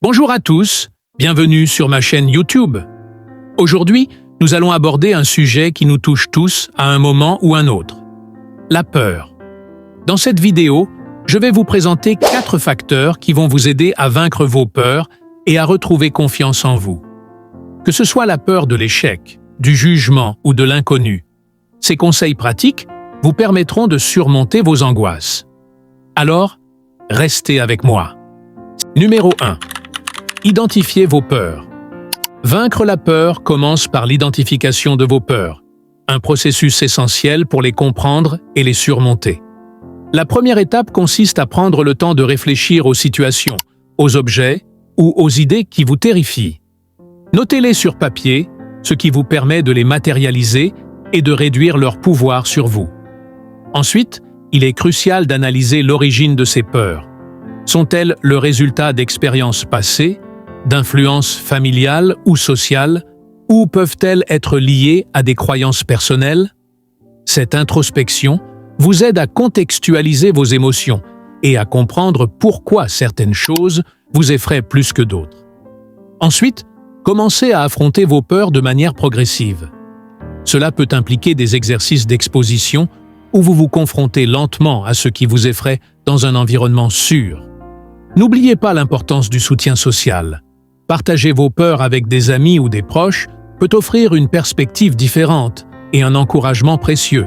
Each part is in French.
Bonjour à tous, bienvenue sur ma chaîne YouTube. Aujourd'hui, nous allons aborder un sujet qui nous touche tous à un moment ou un autre. La peur. Dans cette vidéo, je vais vous présenter 4 facteurs qui vont vous aider à vaincre vos peurs et à retrouver confiance en vous. Que ce soit la peur de l'échec, du jugement ou de l'inconnu, ces conseils pratiques vous permettront de surmonter vos angoisses. Alors, restez avec moi. Numéro 1. Identifiez vos peurs. Vaincre la peur commence par l'identification de vos peurs, un processus essentiel pour les comprendre et les surmonter. La première étape consiste à prendre le temps de réfléchir aux situations, aux objets ou aux idées qui vous terrifient. Notez-les sur papier, ce qui vous permet de les matérialiser et de réduire leur pouvoir sur vous. Ensuite, il est crucial d'analyser l'origine de ces peurs. Sont-elles le résultat d'expériences passées, d'influences familiales ou sociales, ou peuvent-elles être liées à des croyances personnelles? Cette introspection vous aide à contextualiser vos émotions et à comprendre pourquoi certaines choses vous effraient plus que d'autres. Ensuite, commencez à affronter vos peurs de manière progressive. Cela peut impliquer des exercices d'exposition où vous vous confrontez lentement à ce qui vous effraie dans un environnement sûr. N'oubliez pas l'importance du soutien social. Partager vos peurs avec des amis ou des proches peut offrir une perspective différente et un encouragement précieux.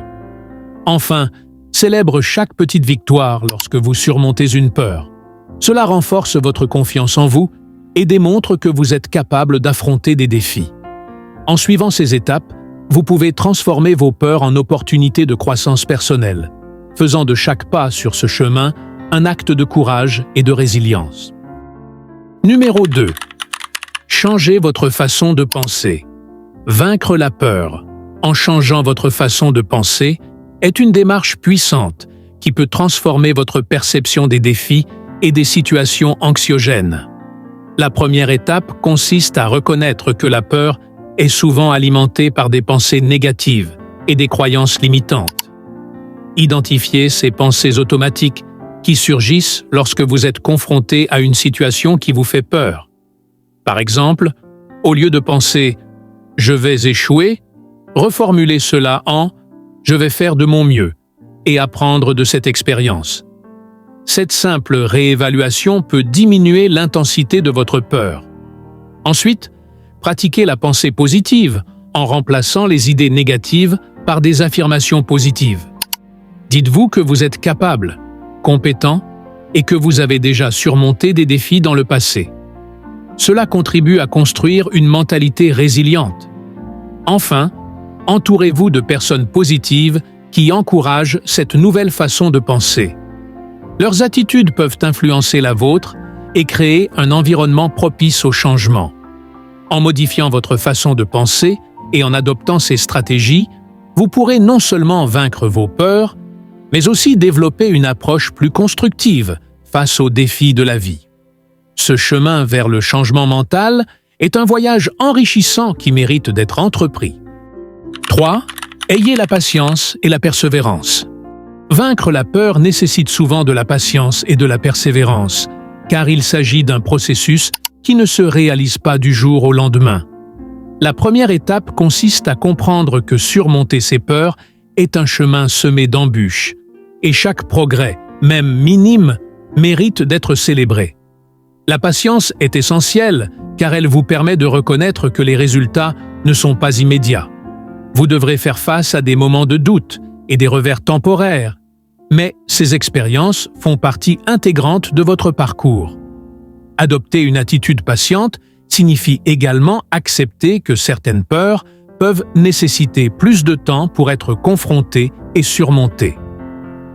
Enfin, célèbre chaque petite victoire lorsque vous surmontez une peur. Cela renforce votre confiance en vous et démontre que vous êtes capable d'affronter des défis. En suivant ces étapes, vous pouvez transformer vos peurs en opportunités de croissance personnelle, faisant de chaque pas sur ce chemin un acte de courage et de résilience. Numéro 2. Changez votre façon de penser. Vaincre la peur, en changeant votre façon de penser, est une démarche puissante qui peut transformer votre perception des défis et des situations anxiogènes. La première étape consiste à reconnaître que la peur est souvent alimentée par des pensées négatives et des croyances limitantes. Identifiez ces pensées automatiques qui surgissent lorsque vous êtes confronté à une situation qui vous fait peur. Par exemple, au lieu de penser « je vais échouer », reformulez cela en « je vais faire de mon mieux » et apprendre de cette expérience. Cette simple réévaluation peut diminuer l'intensité de votre peur. Ensuite, pratiquez la pensée positive en remplaçant les idées négatives par des affirmations positives. Dites-vous que vous êtes capable, compétent et que vous avez déjà surmonté des défis dans le passé. Cela contribue à construire une mentalité résiliente. Enfin, entourez-vous de personnes positives qui encouragent cette nouvelle façon de penser. Leurs attitudes peuvent influencer la vôtre et créer un environnement propice au changement. En modifiant votre façon de penser et en adoptant ces stratégies, vous pourrez non seulement vaincre vos peurs, mais aussi développer une approche plus constructive face aux défis de la vie. Ce chemin vers le changement mental est un voyage enrichissant qui mérite d'être entrepris. 3. Ayez la patience et la persévérance. Vaincre la peur nécessite souvent de la patience et de la persévérance, car il s'agit d'un processus qui ne se réalise pas du jour au lendemain. La première étape consiste à comprendre que surmonter ses peurs est un chemin semé d'embûches, et chaque progrès, même minime, mérite d'être célébré. La patience est essentielle, car elle vous permet de reconnaître que les résultats ne sont pas immédiats. Vous devrez faire face à des moments de doute et des revers temporaires, mais ces expériences font partie intégrante de votre parcours. Adopter une attitude patiente signifie également accepter que certaines peurs peuvent nécessiter plus de temps pour être confrontées et surmontées.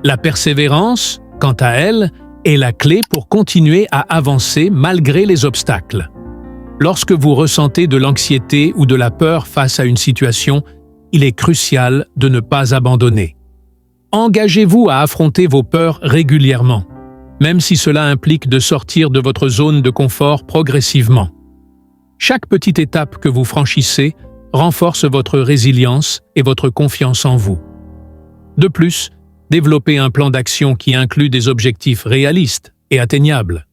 La persévérance, quant à elle, est la clé pour continuer à avancer malgré les obstacles. Lorsque vous ressentez de l'anxiété ou de la peur face à une situation, il est crucial de ne pas abandonner. Engagez-vous à affronter vos peurs régulièrement, même si cela implique de sortir de votre zone de confort progressivement. Chaque petite étape que vous franchissez renforce votre résilience et votre confiance en vous. De plus, développez un plan d'action qui inclut des objectifs réalistes et atteignables.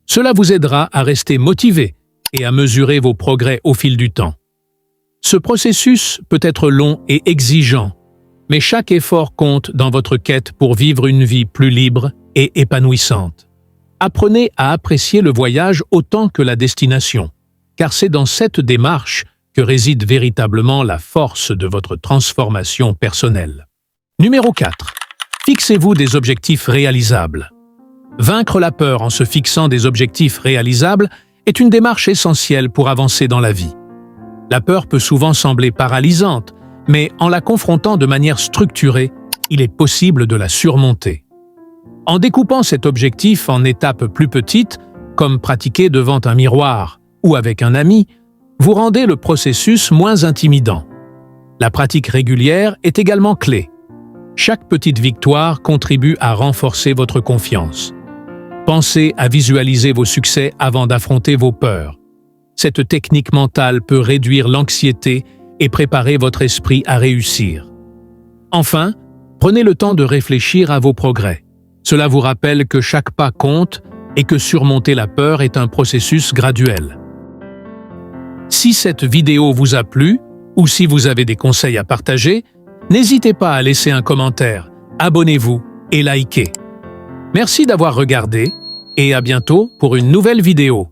Cela vous aidera à rester motivé et à mesurer vos progrès au fil du temps. Ce processus peut être long et exigeant, mais chaque effort compte dans votre quête pour vivre une vie plus libre et épanouissante. Apprenez à apprécier le voyage autant que la destination, car c'est dans cette démarche que réside véritablement la force de votre transformation personnelle. Numéro 4. Fixez-vous des objectifs réalisables. Vaincre la peur en se fixant des objectifs réalisables est une démarche essentielle pour avancer dans la vie. La peur peut souvent sembler paralysante, mais en la confrontant de manière structurée, il est possible de la surmonter. En découpant cet objectif en étapes plus petites, comme pratiquer devant un miroir ou avec un ami, vous rendez le processus moins intimidant. La pratique régulière est également clé. Chaque petite victoire contribue à renforcer votre confiance. Pensez à visualiser vos succès avant d'affronter vos peurs. Cette technique mentale peut réduire l'anxiété et préparer votre esprit à réussir. Enfin, prenez le temps de réfléchir à vos progrès. Cela vous rappelle que chaque pas compte et que surmonter la peur est un processus graduel. Si cette vidéo vous a plu ou si vous avez des conseils à partager, n'hésitez pas à laisser un commentaire, abonnez-vous et likez. Merci d'avoir regardé et à bientôt pour une nouvelle vidéo.